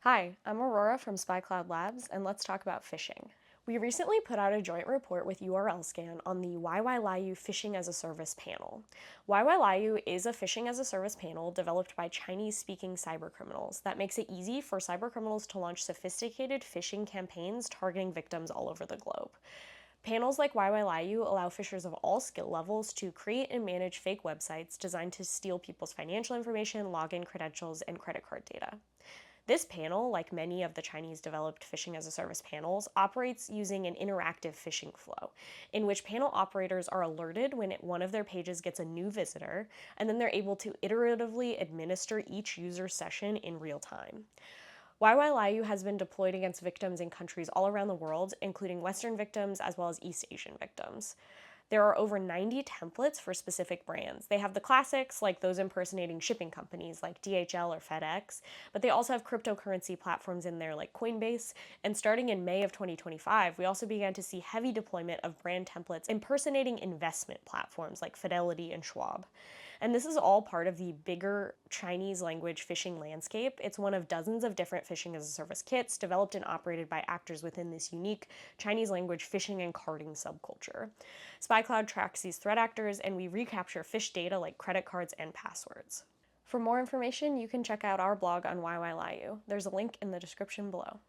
Hi, I'm Aurora from SpyCloud Labs, and let's talk about phishing. We recently put out a joint report with URLScan on the YYlaiyu Phishing-as-a-Service panel. YYlaiyu is a phishing-as-a-service panel developed by Chinese-speaking cybercriminals that makes it easy for cybercriminals to launch sophisticated phishing campaigns targeting victims all over the globe. Panels like YYlaiyu allow phishers of all skill levels to create and manage fake websites designed to steal people's financial information, login credentials, and credit card data. This panel, like many of the Chinese-developed phishing-as-a-service panels, operates using an interactive phishing flow, in which panel operators are alerted when one of their pages gets a new visitor, and then they're able to iteratively administer each user session in real time. YYlaiyu has been deployed against victims in countries all around the world, including Western victims as well as East Asian victims. There are over 90 templates for specific brands. They have the classics, like those impersonating shipping companies like DHL or FedEx, but they also have cryptocurrency platforms in there like Coinbase. And starting in May of 2025, we also began to see heavy deployment of brand templates impersonating investment platforms like Fidelity and Schwab. And this is all part of the bigger Chinese language phishing landscape. It's one of dozens of different phishing as a service kits developed and operated by actors within this unique Chinese language phishing and carding subculture. SpyCloud tracks these threat actors, and we recapture phish data like credit cards and passwords. For more information, you can check out our blog on YYlaiyu. There's a link in the description below.